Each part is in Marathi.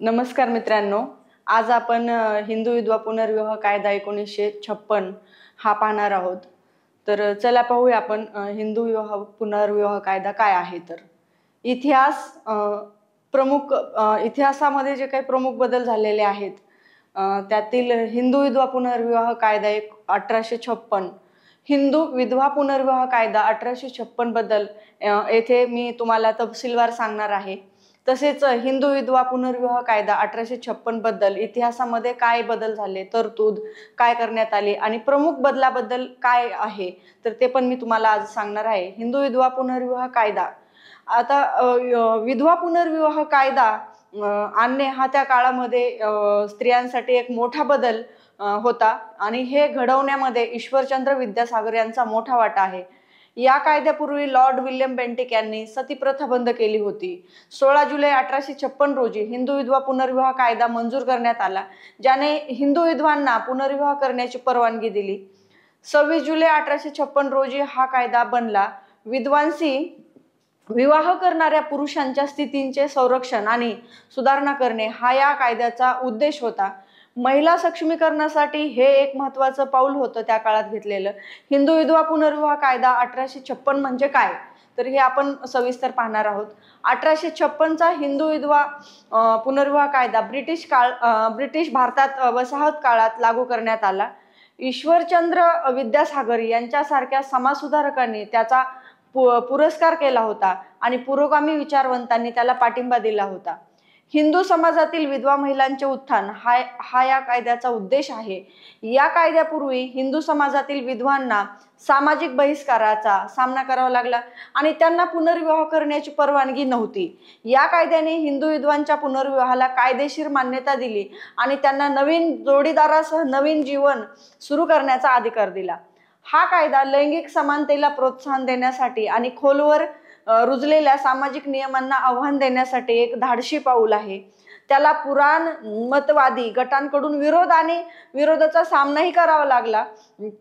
नमस्कार मित्रांनो, आज आपण हिंदू विधवा पुनर्विवाह कायदा 1956 हा पाहणार आहोत। तर चला पाहूया आपण हिंदू विवाह पुनर्विवाह कायदा काय आहे। तर इतिहासामध्ये जे काही प्रमुख बदल झालेले आहेत त्यातील हिंदू विधवा पुनर्विवाह कायदा 1856, हिंदू विधवा पुनर्विवाह कायदा 1856 बद्दल येथे मी तुम्हाला तपशीलवार सांगणार आहे। तसेच हिंदू विधवा पुनर्विवाह कायदा 1856 बद्दल इतिहासामध्ये काय बदल झाले, तरतूद काय करण्यात आली आणि प्रमुख बदलाबद्दल काय आहे तर ते पण मी तुम्हाला आज सांगणार आहे। हिंदू विधवा पुनर्विवाह कायदा, आता विधवा पुनर्विवाह कायदा आणणे हा त्या काळामध्ये स्त्रियांसाठी एक मोठा बदल होता आणि हे घडवण्यामध्ये ईश्वरचंद्र विद्यासागर यांचा मोठा वाटा आहे। या कायद्यापूर्वी लॉर्ड विल्यम बेंटिक यांनी सतीप्रथा बंद केली होती। 16 जुलै 1856 रोजी हिंदू विधवा पुनर्विवाह कायदा मंजूर करण्यात आला, ज्याने हिंदू विधवांना पुनर्विवाह करण्याची परवानगी दिली। 26 जुलै 1856 रोजी हा कायदा बनला। विधवांशी विवाह करणाऱ्या पुरुषांच्या स्थितींचे संरक्षण आणि सुधारणा करणे हा या कायद्याचा उद्देश होता। महिला सक्षमीकरणासाठी हे एक महत्त्वाचं पाऊल होतं त्या काळात घेतलेलं। हिंदू विधवा पुनर्विवाह कायदा 1856 म्हणजे काय, तर हे आपण सविस्तर पाहणार आहोत। 1856 चा हिंदू विधवा पुनर्विवाह कायदा ब्रिटिश भारतात वसाहत काळात लागू करण्यात आला। ईश्वरचंद्र विद्यासागर यांच्यासारख्या समाजसुधारकांनी त्याचा पुरस्कार केला होता आणि पुरोगामी विचारवंतांनी त्याला पाठिंबा दिला होता। हिंदू समाजातील विधवा महिलांचे उत्थान हा या कायद्याचा उद्देश आहे। या कायद्यापूर्वी हिंदू समाजातील विधवांना सामाजिक बहिष्काराचा सामना करावा लागला आणि त्यांना पुनर्विवाह करण्याची परवानगी नव्हती। या कायद्याने हिंदू विधवांच्या पुनर्विवाहाला कायदेशीर मान्यता दिली आणि त्यांना नवीन जोडीदारासह नवीन जीवन सुरू करण्याचा अधिकार दिला। हा कायदा लैंगिक समानतेला प्रोत्साहन देण्यासाठी आणि खोलवर रुजलेल्या सामाजिक नियमांना आव्हान देण्यासाठी एक धाडसी पाऊल आहे। त्याला पुराणमतवादी गटांकडून विरोध आणि विरोधाचा सामनाही करावा लागला।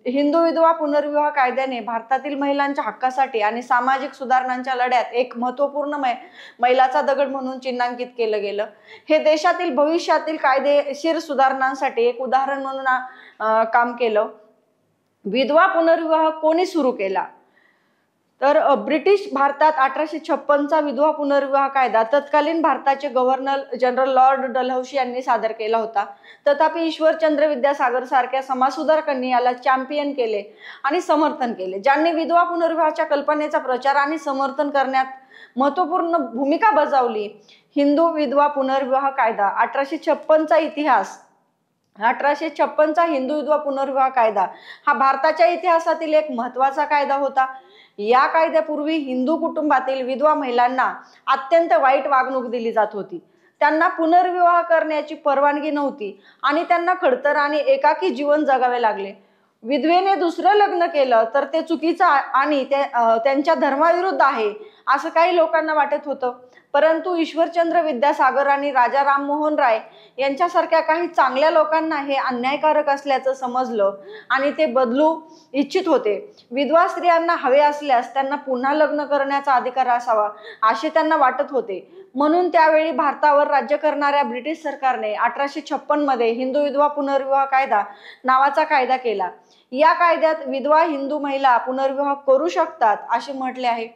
हिंदू विधवा पुनर्विवाह कायद्याने भारतातील महिलांच्या हक्कासाठी आणि सामाजिक सुधारणांच्या लढ्यात एक महत्त्वपूर्ण मैलाचा दगड म्हणून चिन्हांकित केलं गेलं। हे देशातील भविष्यातील कायदेशीर सुधारणांसाठी एक उदाहरण म्हणून काम केलं। विधवा पुनर्विवाह कोणी सुरू केला, तर ब्रिटिश भारतात 1856 चा विधवा पुनर्विवाह कायदा तत्कालीन भारताचे गव्हर्नर जनरल लॉर्ड डलहौसी यांनी सादर केला होता। तथापि ईश्वरचंद्र विद्यासागर सारख्या समाजसुधारकांनी याला चॅम्पियन केले आणि समर्थन केले, ज्यांनी विधवा पुनर्विवाहाच्या कल्पनेचा प्रचार आणि समर्थन करण्यात महत्त्वपूर्ण भूमिका बजावली। हिंदू विधवा पुनर्विवाह कायदा 1856 चा इतिहास। 1856 चा हिंदू विधवा पुनर्विवाह कायदा हा भारताच्या इतिहासातील एक महत्त्वाचा कायदा होता। या कायद्यापूर्वी हिंदू कुटुंबातील विधवा महिलांना अत्यंत वाईट वागणूक दिली जात होती। त्यांना पुनर्विवाह करण्याची परवानगी नव्हती आणि त्यांना खडतर आणि एकाकी जीवन जगावे लागले। विधवेने दुसरं लग्न केलं तर ते चुकीचं आणि त्यांच्या धर्माविरुद्ध आहे असं काही लोकांना वाटत होतं, परंतु ईश्वरचंद्र विद्यासागर आणि राजा राममोहन राय यांच्यासारख्या काही चांगल्या लोकांना हे अन्यायकारक असल्याचं समजलं आणि ते बदलू इच्छित होते। विधवा स्त्रियांना हवे असल्यास त्यांना पुन्हा लग्न करण्याचा अधिकार असावा असे त्यांना वाटत होते। म्हणून त्यावेळी भारतावर राज्य करणाऱ्या ब्रिटिश सरकारने 1856 मध्ये हिंदू विधवा पुनर्विवाह कायदा नावाचा कायदा केला। या कायद्यात विधवा हिंदू महिला पुनर्विवाह करू शकतात असे म्हटले आहे।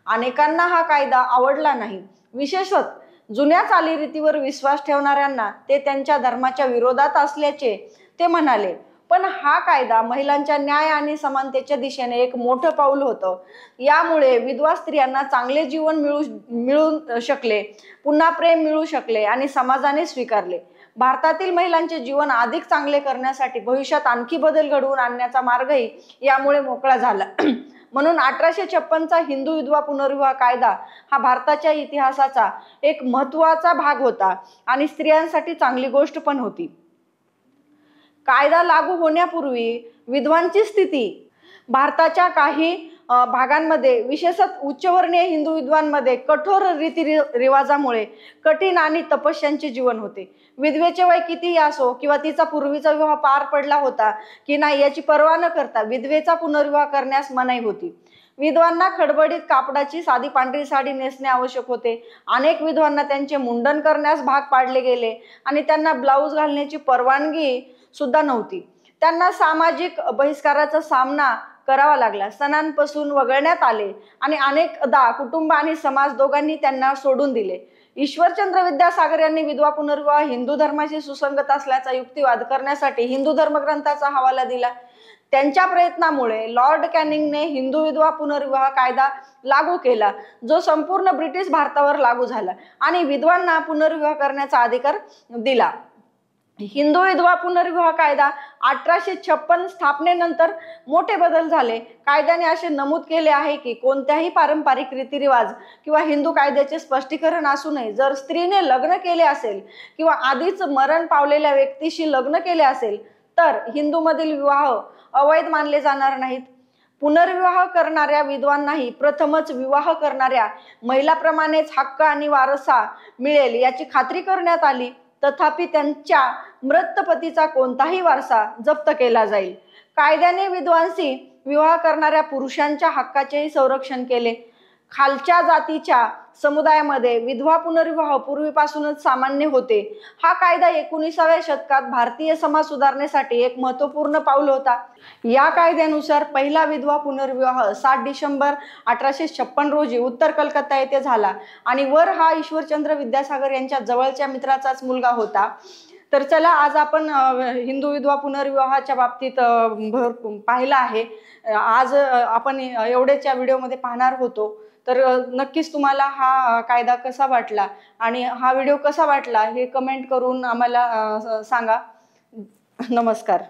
अनेकांना हा कायदा आवडला नाही, विशेषतः जुन्या चालीरीतीवर विश्वास ठेवणाऱ्यांना ते त्यांच्या धर्माच्या विरोधात असल्याचे ते म्हणाले। पण हा कायदा महिलांच्या न्याय आणि समानतेच्या दिशेने एक मोठं पाऊल होतं। यामुळे विधवा स्त्रियांना चांगले जीवन मिळू शकले, पुन्हा प्रेम मिळू शकले आणि समाजाने स्वीकारले। भारतातील महिलांचे जीवन अधिक चांगले करण्यासाठी भविष्यात आणखी बदल घडवून आणण्याचा मार्गही यामुळे मोकळा झाला। म्हणून 1856 चा हिंदू विधवा पुनर्विवाह कायदा हा भारताच्या इतिहासाचा एक महत्त्वाचा भाग होता आणि स्त्रियांसाठी चांगली गोष्ट पण होती। कायदा लागू होण्यापूर्वी विधवांची स्थिती भारताच्या काही भागांमध्ये, विशेषतः उच्चवर्णीय हिंदू विधवांमध्ये कठोर रीतिरिवाजामुळे कठीण आणि तपस्यांचे जीवन होते। विधवेचे वय कितीही असो किंवा तिचा पूर्वीचा विवाह पार पडला होता की नाही याची पर्वा न करता विधवेचा पुनर्विवाह करण्यास मनाई होती। विधवांना खडबडीत कापडाची साधी पांढरी साडी नेसणे आवश्यक होते. अनेक विधवांना त्यांचे मुंडन करण्यास भाग पाडले गेले आणि त्यांना ब्लाऊज घालण्याची परवानगी सुद्धा नव्हती. त्यांना सामाजिक बहिष्काराचा सामना करावा लागला. सणांपासून वगळण्यात आले आणि अनेकदा कुटुंब आणि समाज दोघांनी त्यांना सोडून दिले. ईश्वरचंद्र विद्यासागर यांनी विधवा पुनर्विवाह हिंदू धर्माशी सुसंगत असल्याचा युक्तिवाद करण्यासाठी हिंदू धर्मग्रंथाचा हवाला दिला. त्यांच्या प्रयत्नामुळे लॉर्ड कॅनिंगने हिंदू विधवा पुनर्विवाह कायदा लागू केला, जो संपूर्ण ब्रिटिश भारतावर लागू झाला आणि विधवांना पुनर्विवाह करण्याचा अधिकार दिला. हिंदू विधवा पुनर्विवाह कायदा 1856 स्थापनेनंतर मोठे बदल झाले. कायद्याने असे नमूद केले आहे की कोणत्याही पारंपरिक रीतिरिवाज किंवा हिंदू कायद्याचे स्पष्टीकरण असू नये. जर स्त्रीने लग्न केले असेल किंवा आधीच मरण पावलेल्या व्यक्तीशी लग्न केले असेल तर हिंदूमधील विवाह अवैध मानले जाणार नाहीत. पुनर्विवाह करणाऱ्या विधवांनाही प्रथमच विवाह करणाऱ्या महिलाप्रमाणेच हक्क आणि वारसा मिळेल याची खात्री करण्यात आली. तथापि त्यांच्या मृत पतीचा कोणताही वारसा जप्त केला जाईल. कायद्याने विधवांशी विवाह करणाऱ्या पुरुषांच्या हक्काचेही संरक्षण केले. खालच्या जातीच्या समुदायामध्ये विधवा पुनर्विवाह पूर्वीपासूनच सामान्य होते. हा कायदा 19व्या शतकात भारतीय समाज सुधारणेसाठी एक महत्त्वपूर्ण पाऊल होता. या कायद्यानुसार पहिला विधवा पुनर्विवाह 7 डिसेंबर 1856 रोजी उत्तर कलकत्ता येथे झाला आणि वर हा ईश्वरचंद्र विद्यासागर यांच्या जवळच्या मित्राचाच मुलगा होता. तर चला, आज आपण हिंदू विधवा पुनर्विवाहाच्या बाबतीत पाहिलं आहे. आज आपण एवढेच या व्हिडिओमध्ये पाहणार होतो. तर नक्कीच तुम्हाला हा कायदा कसा वाटला आणि हा व्हिडिओ कसा वाटला हे कमेंट करून आम्हाला सांगा. नमस्कार.